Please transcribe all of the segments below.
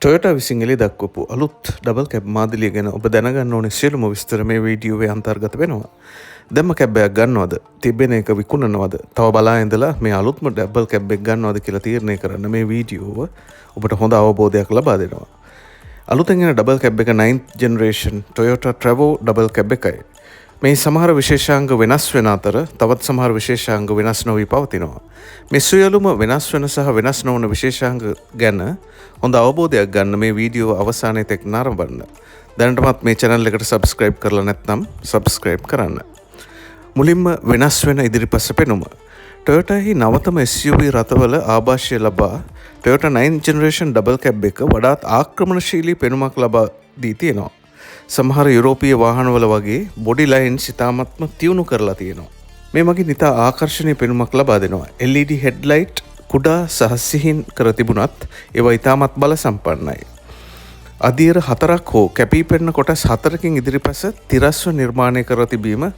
ටොයොටා විසින් එළි දක්වපු අලුත් ඩබල් කැබ් මාදිලිය ගැන ඔබ දැනගන්න ඕනේ සියලුම විස්තර මේ වීඩියෝවේ අන්තර්ගත වෙනවා. දැම්ම කැබ්බයක් ගන්නවද? තිබෙන එක විකුණනවද? තව බලා ඉඳලා මේ අලුත්ම ඩබල් කැබ් එක ගන්නවද කියලා තීරණය කරන්න මේ වීඩියෝව ඔබට හොඳ අවබෝධයක් ලබා දෙනවා. අලුතෙන් එන ඩබල් කැබ් එක 9th generation Toyota Travo double cab එකයි. මේ සමහර විශේෂාංග වෙනස් වෙන අතර තවත් සමහර විශේෂාංග වෙනස් නොවී පවතිනවා. මේ සියලුම වෙනස් වෙන සහ වෙනස් නොවන විශේෂාංග ගැන හොඳ අවබෝධයක් ගන්න මේ වීඩියෝ අවසානයේ තෙක් නරඹන්න. දැනටමත් මේ channel එකට subscribe කරලා නැත්නම් subscribe කරන්න. මුලින්ම වෙනස් වෙන ඉදිරිපස පෙනුම. Toyotahi නවතම SUV රථවල ආభాෂය ලබා Toyota 9th generation double cab එක වඩාත් ආක්‍රමණශීලී පෙනුමක් ලබා දී තියෙනවා. සමහර යුරෝපීය වාහනවල වගේ බොඩි ලයින්ස් ඉතාමත්ම තියුණු කරලා තියෙනවා. මේ මගින් ඉතා ආකර්ශනීය පෙනුමක් ලබා දෙනවා. LED headlight කුඩා සහ සිහින් කර තිබුණත් ඒවා ඉතාමත් බල සම්පන්නයි. අදියර 4ක් හෝ කැපී පෙනෙන කොටස් 4කින් ඉදිරිපස තිරස්ව නිර්මාණය කර තිබීම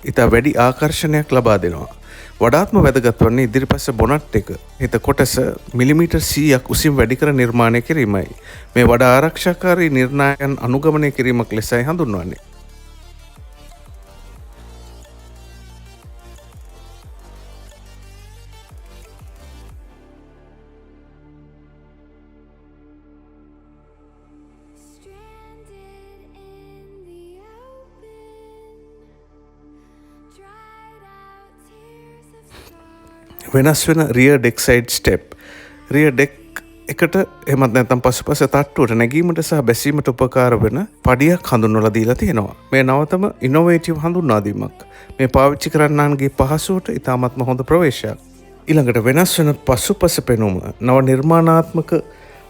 ඉතා වැඩි ආකර්ෂණයක් ලබා දෙනවා. වඩාත්ම වැදගත් වන්නේ ඉදිරිපස බොනට් එක. හිත කොටස මිලිමීටර් 100ක් උසින් වැඩි කර නිර්මාණය කිරීමයි. මේ වඩා ආරක්ෂාකාරී නිර්ණයයන් අනුගමනය කිරීමක් ලෙසයි හඳුන්වන්නේ. වෙනස් වෙන rear deck side step. rear deck එකට එහෙමත් නැත්නම් පසුපස තට්ටුවට නැගීමට සහ බැසීමට උපකාර වෙන පඩියක් හඳුන්වලා දීලා තියෙනවා. මේ නවතම ඉනෝවේටිව් හඳුන්වා දීමක්. මේ පාවිච්චි කරන්නන්ගේ පහසුවට ඉතාමත්ම හොඳ ප්‍රවේශයක්. ඊළඟට වෙනස් වෙන පසුපස පෙනුම. නව නිර්මාණාත්මක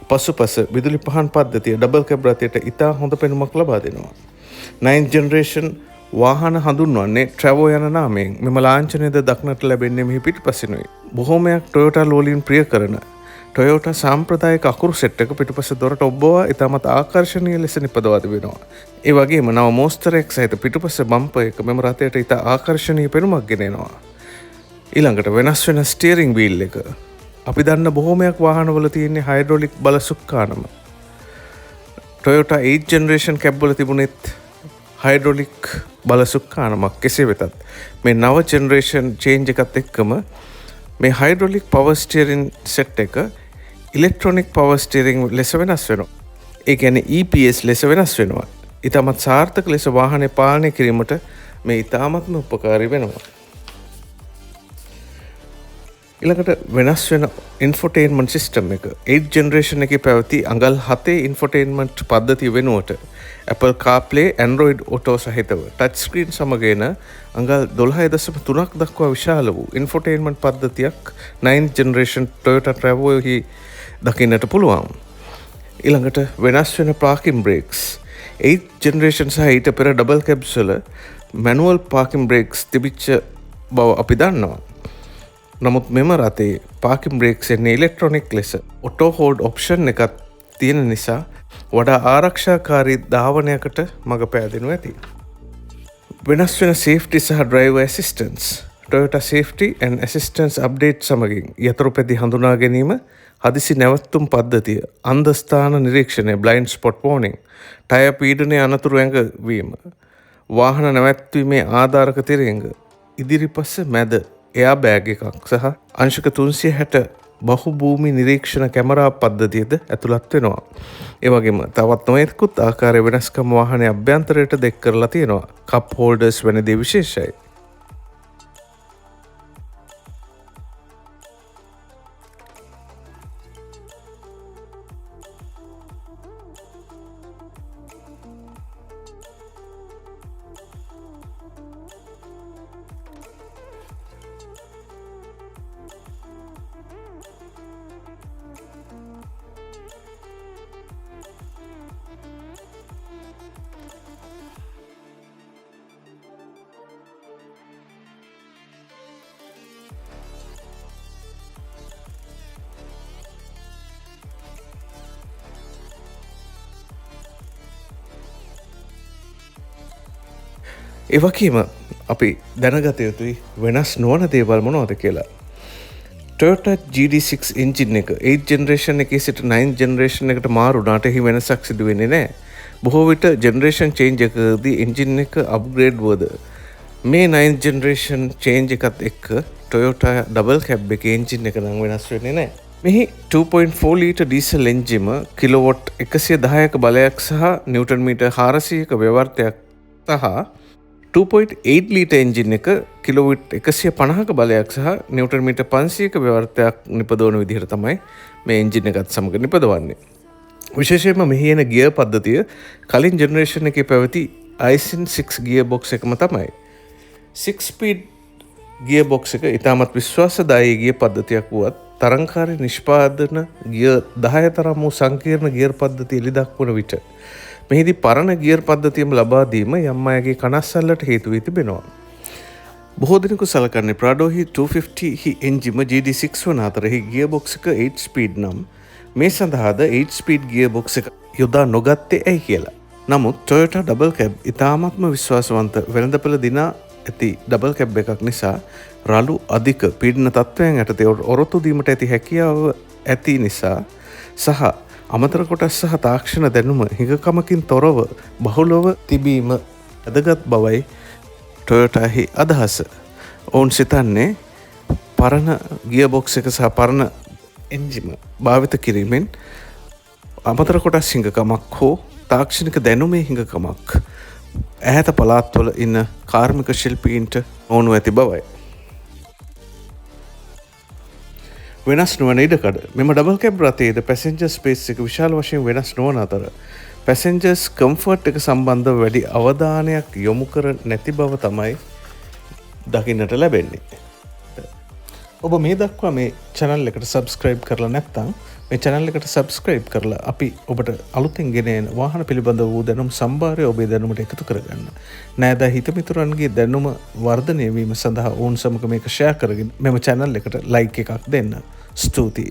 පසුපස විදුලි පහන් පද්ධතිය ඩබල් කැබ් රථයට ඉතා හොඳ පෙනුමක් ලබා දෙනවා. 9th generation වාහන හඳුන්වන්නේ Travo යන නාමයෙන්. මෙම ලාංඡනයද දක්නට ලැබෙන්නේ මෙහි පිටුපසිනුයි. බොහෝමයක් Toyota ලෝලින් ප්‍රිය කරන Toyota සාම්ප්‍රදායික අකුරු සෙට් එක පිටුපස දොරට ඔබවා ඉතාමත් ආකර්ශනීය ලෙස නිපදවා තිබෙනවා. ඒ වගේම නව මෝස්තරයක් සහිත පිටුපස බම්පර් එක මෙම රථයට ඉතා ආකර්ශනීය පෙනුමක් ගෙනෙනවා. ඊළඟට වෙනස් වෙන ස්ටියරිං වීල් එක. අපි දන්න බොහෝමයක් වාහනවල තියෙන හයිඩ්‍රොලික් බල සුක්කානම. Toyota 8th generation cab වල තිබුණෙත් හයිඩ්‍රොලික් බල සුක්කානමක්. කෙසේ වෙතත් මේ නව ජෙනරේෂන් චේන්ජ් එකත් එක්කම මේ හයිඩ්‍රොලික් පවර් ස්ටියරින් සෙට් එක ඉලෙක්ට්‍රොනික් පවර් ස්ටියරින් ලෙස වෙනස් වෙනවා. ඒ කියන්නේ EPS ලෙස වෙනස් වෙනවා. ඉතාමත් සාර්ථක ලෙස වාහනේ පාලනය කිරීමට මේ ඉතාමත්ම උපකාරී වෙනවා. ඊළඟට වෙනස් වෙන ඉන්ෆෝටේන්මන්ට් සිස්ටම් එක. 8th generation එකේ පැවති අඟල් 7 ඉන්ෆෝටේන්මන්ට් පද්ධතිය වෙනුවට Apple CarPlay Android Auto සහිතව ටච් ස්ක්‍රීන් සමග එන අඟල් 12.3ක් දක්වා විශාල වූ ඉන්ෆෝටේන්මන්ට් පද්ධතියක් 9th generation Toyota Travo හි දකින්නට පුළුවන්. ඊළඟට වෙනස් වෙන parking brakes. 8th generation සහ ඊට පෙර double cabs වල manual parking brakes තිබිච්ච බව අපි දන්නවා. නමුත් මෙම රථේ පාකින් බ්‍රේක්ස් එන්නේ ඉලෙක්ට්‍රොනික් ලෙස. ඔටෝ හෝල්ඩ් ඔප්ෂන් එකක් තියෙන නිසා වඩා ආරක්ෂාකාරී ධාවනයකට මඟ පෑදෙනු ඇති. වෙනස් වෙන සේෆ්ටි සහ driver ඇසිස්ටන්ස්. Toyota Safety and Assistance Update සමගින් යතුරුපැදි හඳුනා ගැනීම, හදිසි නැවතුම් පද්ධතිය, අන්ධ ස්ථාන නිරීක්ෂණය blind spot warning, ටයර් පීඩනය අනතුරු ඇඟවීම, වාහන නැවැත්වීමේ ආධාරක තිරංග, ඉදිරිපස මැද එයා බෑග් එකක් සහ අංශක 360 බහු භූමි නිරීක්ෂණ කැමරා පද්ධතියද ඇතුළත් වෙනවා. ඒ වගේම තවත් නොයෙකුත් ආකාරයේ වෙනස්කම් වාහනේ අභ්‍යන්තරයට දෙක් කරලා තියෙනවා. කප් හෝල්ඩර්ස් වැනි දේ විශේෂයි. එවකීම අපි දැනගත යුතුයි වෙනස් නොවන දේවල් මොනවද කියලා. Toyota GD6 එන්ජින් එක 8 ජෙනරේෂන් එකේ සිට 9 ජෙනරේෂන් එකට මාරු වුණාට එහි වෙනසක් සිදු වෙන්නේ නැහැ. බොහෝ විට ජෙනරේෂන් චේන්ජ් එකකදී එන්ජින් එක අප්ග්‍රේඩ් වුවද මේ 9 ජෙනරේෂන් චේන්ජ් එකත් එක්ක Toyota ඩබල් කැබ් එකේ එන්ජින් එක නම් වෙනස් වෙන්නේ නැහැ. මෙහි 2.4 ලීටර් ඩීසල් එන්ජිම කිලෝවොට් 110ක බලයක් සහ නිව්ටන් මීටර් 400ක ව්‍යවර්තයක් සහ 2.8 ලීටර් එන්ජින් එක කිලෝවොට් 150ක බලයක් සහ නිව්ටන් මීටර් 500ක ව්‍යවර්තයක් නිපදවන විදිහට තමයි මේ එන්ජින් එකත් සමග නිපදවන්නේ. විශේෂයෙන්ම මෙහි එන ගියර් පද්ධතිය කලින් ජෙනරේෂන් එකේ පැවති ISIN 6 ගියර් බොක්ස් එකම තමයි. 6 ස්පීඩ් ගියර් බොක්ස් එක ඉතාමත් විශ්වාසදායී ගියර් පද්ධතියක් වුවත් තරංකාරී නිෂ්පාදන ගියර් 10 තරම් වූ සංකීර්ණ ගියර් පද්ධතිය එළිදක්වන විට මෙහිදී පරණ ගියර් පද්ධතියම ලබා දීම යම් අයගේ කනස්සල්ලට හේතු වී තිබෙනවා. බොහෝ දෙනෙකු සලකන්නේ ප්‍රාඩෝහි 250 හි එන්ජිම GD6 වන අතරෙහි ගියර් බොක්ස් එක 8 ස්පීඩ් නම් මේ සඳහාද 8 ස්පීඩ් ගියර් බොක්ස් එක යොදා නොගත්තේ ඇයි කියලා. නමුත් Toyota ඩබල් කැබ් ඉතාමත්ම විශ්වාසවන්ත වෙළඳපළ දිනා ඇති ඩබල් කැබ් එකක් නිසා රළු අධික පීඩන තත්ත්වයන් යටතේ ඔරොත්තු දීමට ඇති හැකියාව ඇති නිසා සහ අමතර කොටස් සහ තාක්ෂණ දැනුම හිඟකමකින් තොරව බහුලව තිබීම වැදගත් බවයි ටොයොටාහි අදහස. ඔවුන් සිතන්නේ පරණ ගියර් බොක්ස් එක සහ පරණ එන්ජිම භාවිත කිරීමෙන් අමතර කොටස් හිඟකමක් හෝ තාක්ෂණික දැනුමේ හිඟකමක් ඈත පළාත්වල ඉන්න කාර්මික ශිල්පීන්ට ඕනු ඇති බවයි. වෙනස් නොවන ඉඩකඩ මෙම ඩබල් කැබ් රථයේද පැසෙන්ජර් ස්පේස් එක විශාල වශයෙන් වෙනස් නොවන අතර පැසෙන්ජර්ස් කම්ෆර්ට් එක සම්බන්ධව වැඩි අවධානයක් යොමු කර නැති බව තමයි දකින්නට ලැබෙන්නේ. ඔබ මේ දක්වා මේ channel එකට subscribe කරලා නැත්නම් මේ channel එකට subscribe කරලා අපි ඔබට අලුතෙන් ගෙන එන වාහන පිළිබඳ වූ දැනුම් සම්භාරය ඔබේ දැනුමට එකතු කරගන්න. නෑදෑ හිතමිතුරන්ගේ දැනුම වර්ධනය වීම සඳහා ඔවුන් සමග මේක share කරගෙන මෙම channel එකට like එකක් දෙන්න. ස්තුතියි.